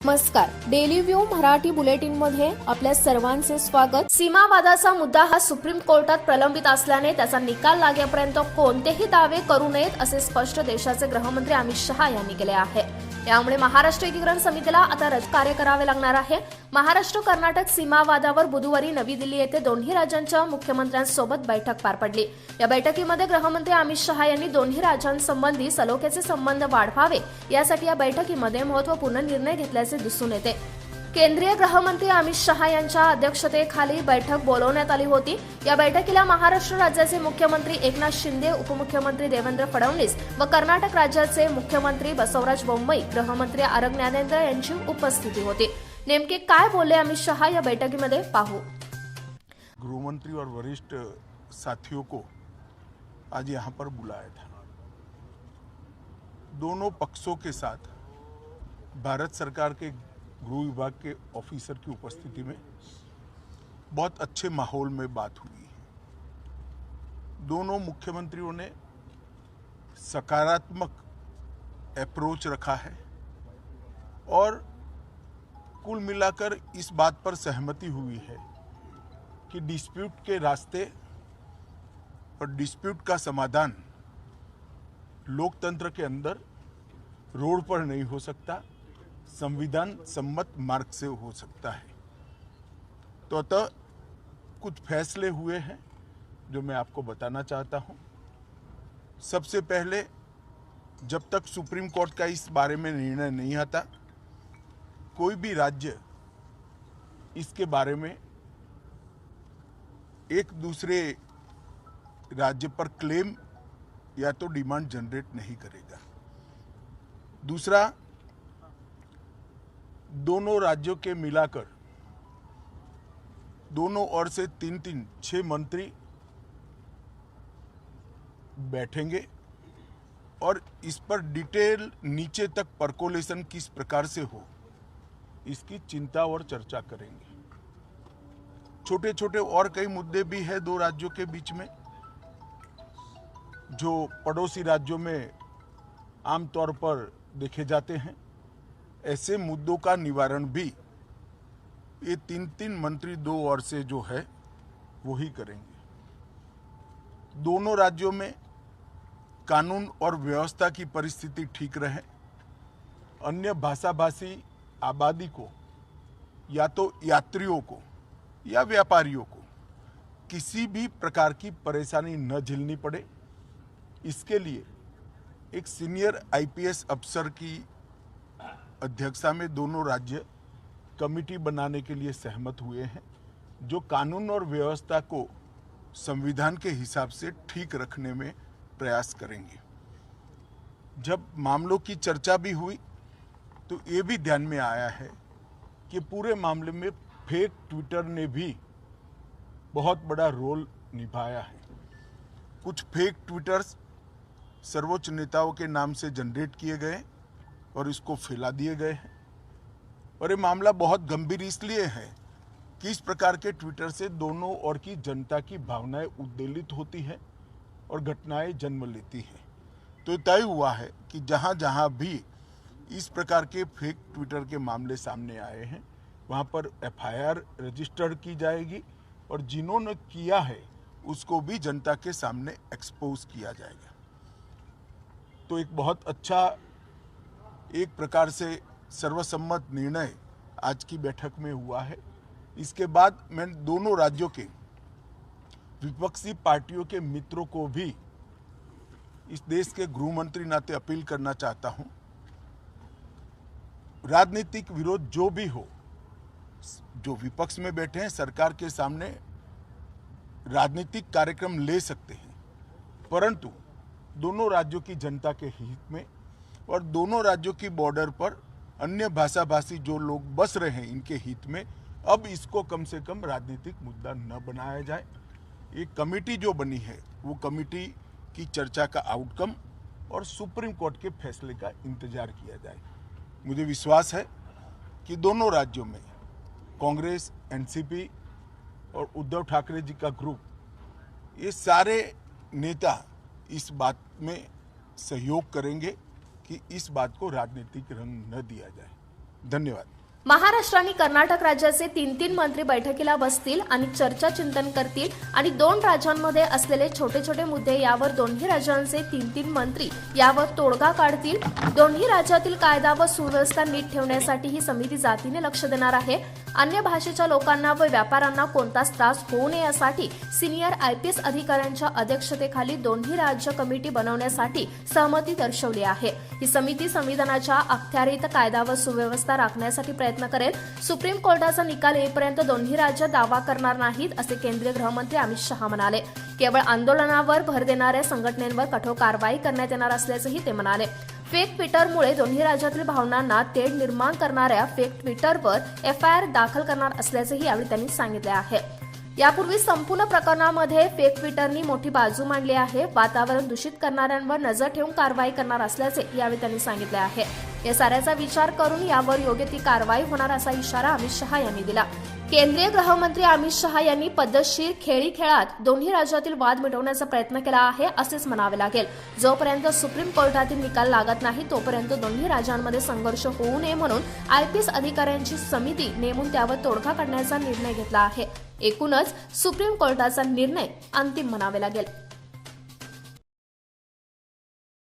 नमस्कार, daily view Marathi bulletin मध्ये आपल्या सर्वांचे स्वागत। सीमा वादाचा मुद्दा हा सुप्रीम कोर्टात प्रलंबित असल्याने त्याचा निकाल लागेपर्यंत कोणतेही दावे करू नयेत असे स्पष्ट देशाचे गृहमंत्री अमित शहा यांनी केले आहे। यामुळे महाराष्ट्र एकीकरण समितीला आता कार्य करावे लागणार आहे। महाराष्ट्र कर्नाटक सीमा वादावर बुधवारी नवी दिल्ली येथे दोन्ही राज्यांच्या मुख्यमंत्र्यांसोबत बैठक पार पडली। या बैठकीमध्ये गृहमंत्री अमित शहा यांनी दोन्ही राज्यांसंबंधी सलोख्याचे संबंध वाढवावे यासाठी या बैठकीमध्ये महत्त्वपूर्ण निर्णय घेतल्याचे दिसून येते। केंद्रीय गृहमंत्री अमित शहा यांच्या अध्यक्षतेखाली बैठक बोलवण्यात आली होती। या बैठकीला महाराष्ट्र राज्याचे मुख्यमंत्री एकनाथ शिंदे, उपमुख्यमंत्री देवेंद्र फडणवीस व कर्नाटक राज्याचे मुख्यमंत्री बसवराज बोम्मई, गृहमंत्री आर ज्ञानेंद्र यांची उपस्थिती होती। नेमके काय बोलले अमित शहा या बैठकीमध्ये पाहू। गृहमंत्री और वरिष्ठ साथियों को आज यहाँ पर बुलाया था। दोनों पक्षों के साथ भारत सरकार के गृह विभाग के ऑफिसर की उपस्थिति में बहुत अच्छे माहौल में बात हुई है। दोनों मुख्यमंत्रियों ने सकारात्मक अप्रोच रखा है और कुल मिलाकर इस बात पर सहमति हुई है कि डिस्प्यूट के रास्ते और डिस्प्यूट का समाधान लोकतंत्र के अंदर रोड पर नहीं हो सकता, संविधान सम्मत मार्ग से हो सकता है। तो अतः कुछ फैसले हुए हैं जो मैं आपको बताना चाहता हूं। सबसे पहले, जब तक सुप्रीम कोर्ट का इस बारे में निर्णय नहीं आता, कोई भी राज्य इसके बारे में एक दूसरे राज्य पर क्लेम या तो डिमांड जनरेट नहीं करेगा। दूसरा, दोनों राज्यों के मिलाकर दोनों ओर से 6 मंत्री बैठेंगे और इस पर डिटेल नीचे तक परकोलेशन किस प्रकार से हो इसकी चिंता और चर्चा करेंगे। छोटे छोटे और कई मुद्दे भी हैं दो राज्यों के बीच में, जो पड़ोसी राज्यों में आमतौर पर देखे जाते हैं। ऐसे मुद्दों का निवारण भी ये 3 मंत्री दो ओर से जो है वो ही करेंगे। दोनों राज्यों में कानून और व्यवस्था की परिस्थिति ठीक रहे, अन्य भाषाभाषी आबादी को या तो यात्रियों को या व्यापारियों को किसी भी प्रकार की परेशानी न झेलनी पड़े, इसके लिए एक सीनियर आईपीएस अफसर की अध्यक्षता में दोनों राज्य कमेटी बनाने के लिए सहमत हुए हैं, जो कानून और व्यवस्था को संविधान के हिसाब से ठीक रखने में प्रयास करेंगे। जब मामलों की चर्चा भी हुई तो ये भी ध्यान में आया है कि पूरे मामले में फेक ट्विटर ने भी बहुत बड़ा रोल निभाया है। कुछ फेक ट्विटर्स सर्वोच्च नेताओं के नाम से जनरेट किए गए और इसको फैला दिए गए हैं। और ये मामला बहुत गंभीर इसलिए है कि इस प्रकार के ट्विटर से दोनों ओर की जनता की भावनाएं उद्वेलित होती हैं और घटनाएं जन्म लेती हैं। तो तय हुआ है कि जहां जहां भी इस प्रकार के फेक ट्विटर के मामले सामने आए हैं वहां पर एफआईआर रजिस्टर की जाएगी और जिन्होंने किया है उसको भी जनता के सामने एक्सपोज किया जाएगा। तो एक बहुत अच्छा, एक प्रकार से सर्वसम्मत निर्णय आज की बैठक में हुआ है। इसके बाद मैं दोनों राज्यों के विपक्षी पार्टियों के मित्रों को भी इस देश के गृह मंत्री नाते अपील करना चाहता हूं, राजनीतिक विरोध जो भी हो, जो विपक्ष में बैठे हैं सरकार के सामने राजनीतिक कार्यक्रम ले सकते हैं, परंतु दोनों राज्यों की जनता के हित में और दोनों राज्यों की बॉर्डर पर अन्य भाषाभाषी जो लोग बस रहे हैं इनके हित में अब इसको कम से कम राजनीतिक मुद्दा न बनाया जाए। एक कमेटी जो बनी है वो कमेटी की चर्चा का आउटकम और सुप्रीम कोर्ट के फैसले का इंतजार किया जाए। मुझे विश्वास है कि दोनों राज्यों में कांग्रेस, एनसीपी और उद्धव ठाकरे जी का ग्रुप, ये सारे नेता इस बात में सहयोग करेंगे कि इस बात को राजनीतिक रंग न दिया जाए। धन्यवाद। महाराष्ट्र आणि कर्नाटक राज्याचे 3 मंत्री बैठकीला बसतील आणि चर्चा चिंतन करतील आणि 2 राज्यांमध्ये असलेले छोटे छोटे मुद्दे यावर दोन्ही राज्यांचे 3 मंत्री यावर तोडगा काढतील। दोन्ही राज्यातील कायदा व सुव्यवस्था नीट ठेवण्यासाठी ही समिती जातीने लक्ष देणार आहे। अन्य भाषेच्या लोकांना व व्यापाऱ्यांना कोणताच त्रास होऊ नये यासाठी सिनियर IPS अधिकाऱ्यांच्या अध्यक्षतेखाली दोन्ही राज्य कमिटी बनवण्यासाठी सहमती दर्शवली आहे। ही समिती संविधानाच्या अखत्यारीत कायदा व सुव्यवस्था राखण्यासाठी प्रयत्न करेल। सुप्रीम कोर्टाचा निकाल येईपर्यंत दोन्ही राज्य दावा करणार नाहीत असे केंद्रीय गृहमंत्री अमित शहा म्हणाले। केवळ आंदोलनावर भर देणाऱ्या संघटनेवर कठोर कारवाई करण्यात येणार असल्याचंही ते म्हणाले। फेक ट्विटरमुळे दोन्ही राज्यातील भावनांना तेढ निर्माण करणाऱ्या फेक ट्विटरवर FIR दाखल करणार असल्याचंही यावेळी त्यांनी सांगितले आहे। यापूर्वी संपूर्ण प्रकरणामध्ये फेक ट्विटरनी मोठी बाजू मांडली आहे। वातावरण दूषित करणाऱ्यांवर नजर ठेवून कारवाई करणार असल्याचे यावेळी त्यांनी सांगितले आहे। या साऱ्याचा विचार करून यावर योग्य ती कारवाई होणार असा इशारा अमित शहा यांनी दिला। केंद्रीय गृहमंत्री अमित शहा यांनी पद्धतशीर खेळी खेळात दोन्ही राज्यातील वाद मिटवण्याचा प्रयत्न केला आहे असेच म्हणावे लागेल। जोपर्यंत सुप्रीम कोर्टातील निकाल लागत नाही तोपर्यंत दोन्ही राज्यांमध्ये संघर्ष होऊ नये म्हणून IPS अधिकाऱ्यांची समिती नेमून त्यावर तोडगा काढण्याचा निर्णय घेतला आहे। एकूणच सुप्रीम कोर्टाचा निर्णय अंतिम म्हणावे लागेल।